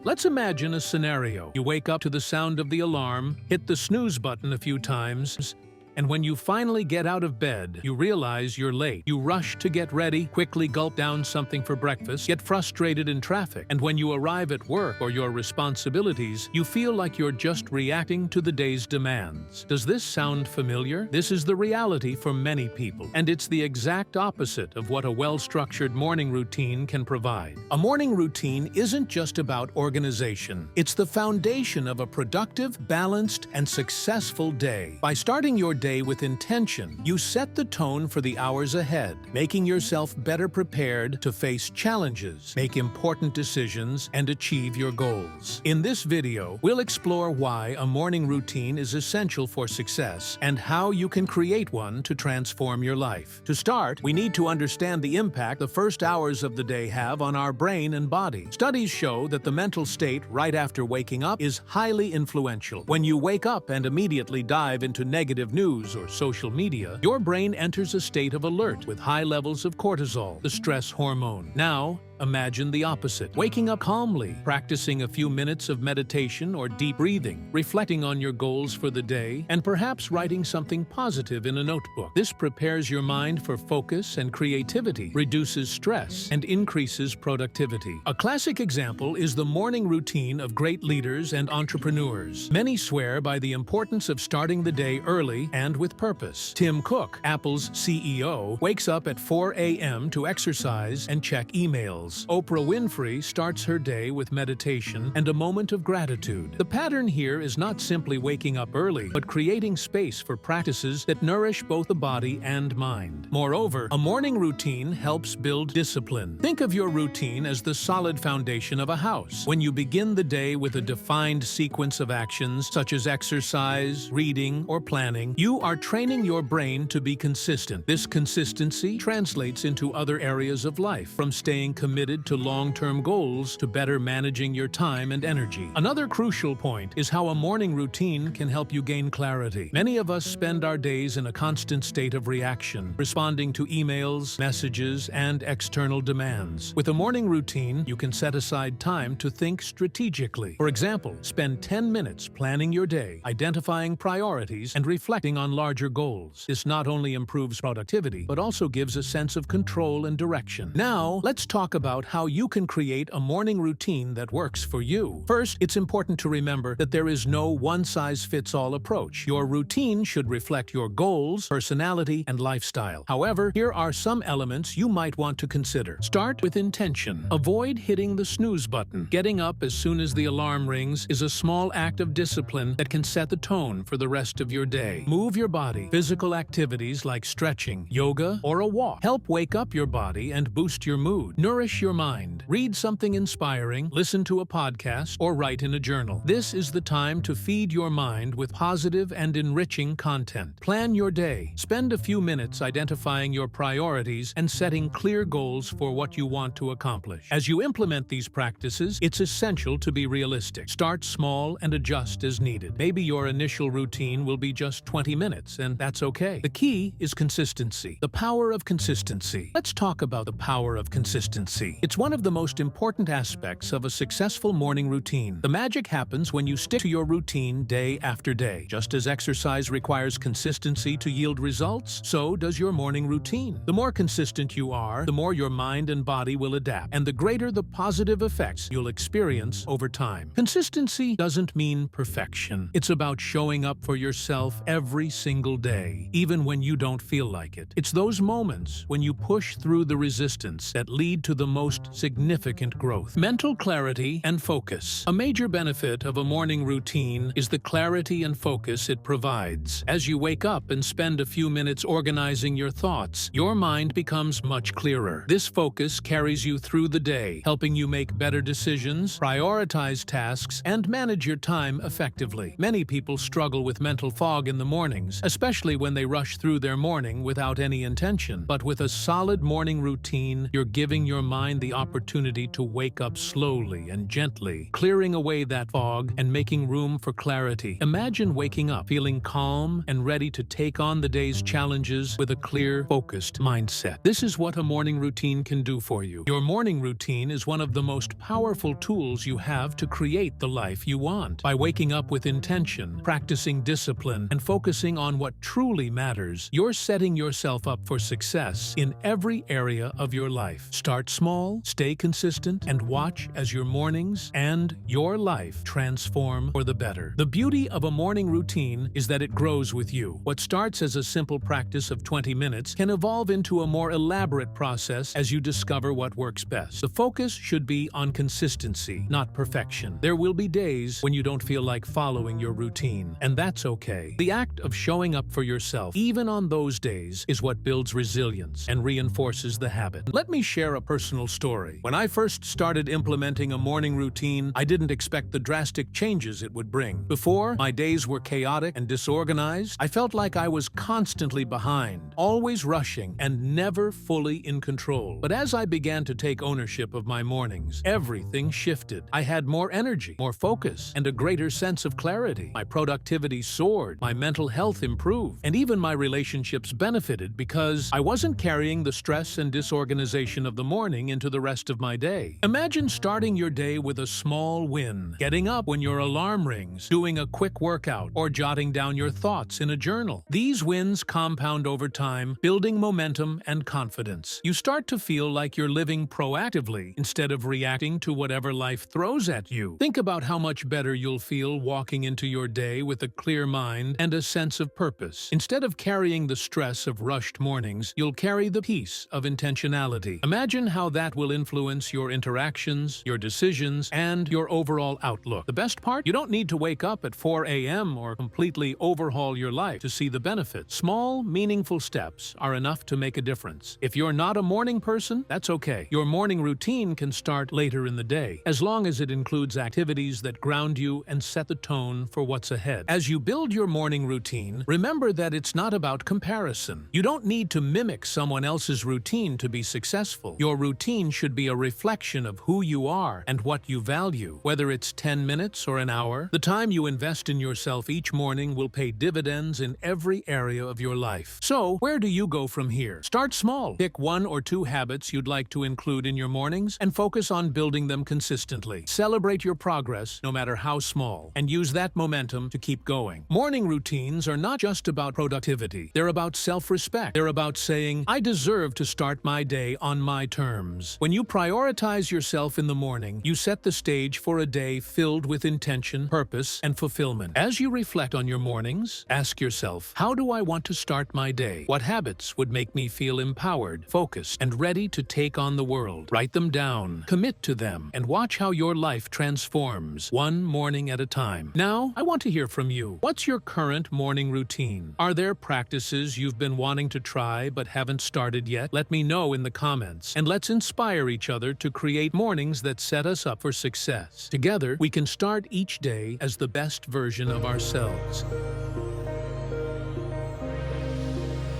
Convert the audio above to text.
Let's imagine a scenario. You wake up to the sound of the alarm, hit the snooze button a few times, and when you finally get out of bed, you realize you're late. You rush to get ready, quickly gulp down something for breakfast, get frustrated in traffic, and when you arrive at work or your responsibilities, you feel like you're just reacting to the day's demands. Does this sound familiar? This is the reality for many people, and it's the exact opposite of what a well-structured morning routine can provide. A morning routine isn't just about organization. It's the foundation of a productive, balanced, and successful day. By starting your day with intention, you set the tone for the hours ahead, making yourself better prepared to face challenges, make important decisions, and achieve your goals. In this video, we'll explore why a morning routine is essential for success and how you can create one to transform your life. To start, we need to understand the impact the first hours of the day have on our brain and body. Studies show that the mental state right after waking up is highly influential. When you wake up and immediately dive into negative news or social media, your brain enters a state of alert with high levels of cortisol, the stress hormone. Now, imagine the opposite. Waking up calmly, practicing a few minutes of meditation or deep breathing, reflecting on your goals for the day, and perhaps writing something positive in a notebook. This prepares your mind for focus and creativity, reduces stress, and increases productivity. A classic example is the morning routine of great leaders and entrepreneurs. Many swear by the importance of starting the day early and with purpose. Tim Cook, Apple's CEO, wakes up at 4 a.m. to exercise and check emails. Oprah Winfrey starts her day with meditation and a moment of gratitude. The pattern here is not simply waking up early, but creating space for practices that nourish both the body and mind. Moreover, a morning routine helps build discipline. Think of your routine as the solid foundation of a house. When you begin the day with a defined sequence of actions, such as exercise, reading, or planning, you are training your brain to be consistent. This consistency translates into other areas of life, from staying committed to long-term goals to better managing your time and energy. Another crucial point is how a morning routine can help you gain clarity. Many of us spend our days in a constant state of reaction, responding to emails, messages, and external demands. With a morning routine, you can set aside time to think strategically. For example, spend 10 minutes planning your day, identifying priorities, and reflecting on larger goals. This not only improves productivity, but also gives a sense of control and direction. Now, let's talk about how you can create a morning routine that works for you. First, it's important to remember that there is no one-size-fits-all approach. Your routine should reflect your goals, personality, and lifestyle. However, here are some elements you might want to consider. Start with intention. Avoid hitting the snooze button. Getting up as soon as the alarm rings is a small act of discipline that can set the tone for the rest of your day. Move your body. Physical activities like stretching, yoga, or a walk help wake up your body and boost your mood. Nourish your mind. Read something inspiring, listen to a podcast, or write in a journal. This is the time to feed your mind with positive and enriching content. Plan your day. Spend a few minutes identifying your priorities and setting clear goals for what you want to accomplish. As you implement these practices, it's essential to be realistic. Start small and adjust as needed. Maybe your initial routine will be just 20 minutes, and that's okay. The key is consistency. The power of consistency. Let's talk about the power of consistency. It's one of the most important aspects of a successful morning routine. The magic happens when you stick to your routine day after day. Just as exercise requires consistency to yield results, so does your morning routine. The more consistent you are, the more your mind and body will adapt, and the greater the positive effects you'll experience over time. Consistency doesn't mean perfection. It's about showing up for yourself every single day, even when you don't feel like it. It's those moments when you push through the resistance that lead to the most significant growth. Mental clarity and focus. A major benefit of a morning routine is the clarity and focus it provides. As you wake up and spend a few minutes organizing your thoughts, your mind becomes much clearer. This focus carries you through the day, helping you make better decisions, prioritize tasks, and manage your time effectively. Many people struggle with mental fog in the mornings, especially when they rush through their morning without any intention. But with a solid morning routine, you're giving your mind mind the opportunity to wake up slowly and gently, clearing away that fog and making room for clarity. Imagine waking up feeling calm and ready to take on the day's challenges with a clear, focused mindset. This is what a morning routine can do for you. Your morning routine is one of the most powerful tools you have to create the life you want. By waking up with intention, practicing discipline, and focusing on what truly matters, you're setting yourself up for success in every area of your life. Start small, stay consistent, and watch as your mornings and your life transform for the better. The beauty of a morning routine is that it grows with you. What starts as a simple practice of 20 minutes can evolve into a more elaborate process as you discover what works best. The focus should be on consistency, not perfection. There will be days when you don't feel like following your routine, and that's okay. The act of showing up for yourself, even on those days, is what builds resilience and reinforces the habit. Let me share a personal story. When I first started implementing a morning routine, I didn't expect the drastic changes it would bring. Before, my days were chaotic and disorganized. I felt like I was constantly behind, always rushing, and never fully in control. But as I began to take ownership of my mornings, everything shifted. I had more energy, more focus, and a greater sense of clarity. My productivity soared, my mental health improved, and even my relationships benefited because I wasn't carrying the stress and disorganization of the morning into the rest of my day. Imagine starting your day with a small win, getting up when your alarm rings, doing a quick workout, or jotting down your thoughts in a journal. These wins compound over time, building momentum and confidence. You start to feel like you're living proactively instead of reacting to whatever life throws at you. Think about how much better you'll feel walking into your day with a clear mind and a sense of purpose. Instead of carrying the stress of rushed mornings, you'll carry the peace of intentionality. Imagine how that will influence your interactions, your decisions, and your overall outlook. The best part? You don't need to wake up at 4 a.m. or completely overhaul your life to see the benefits. Small, meaningful steps are enough to make a difference. If you're not a morning person, that's okay. Your morning routine can start later in the day, as long as it includes activities that ground you and set the tone for what's ahead. As you build your morning routine, remember that it's not about comparison. You don't need to mimic someone else's routine to be successful. Your routine should be a reflection of who you are and what you value. Whether it's 10 minutes or an hour, the time you invest in yourself each morning will pay dividends in every area of your life. So, where do you go from here? Start small. Pick 1 or 2 habits you'd like to include in your mornings and focus on building them consistently. Celebrate your progress, no matter how small, and use that momentum to keep going. Morning routines are not just about productivity. They're about self-respect. They're about saying, I deserve to start my day on my terms. When you prioritize yourself in the morning, you set the stage for a day filled with intention, purpose, and fulfillment. As you reflect on your mornings, ask yourself, how do I want to start my day? What habits would make me feel empowered, focused, and ready to take on the world? Write them down, commit to them, and watch how your life transforms, one morning at a time. Now, I want to hear from you. What's your current morning routine? Are there practices you've been wanting to try but haven't started yet? Let me know in the comments, and let's inspire each other to create mornings that set us up for success. Together, we can start each day as the best version of ourselves.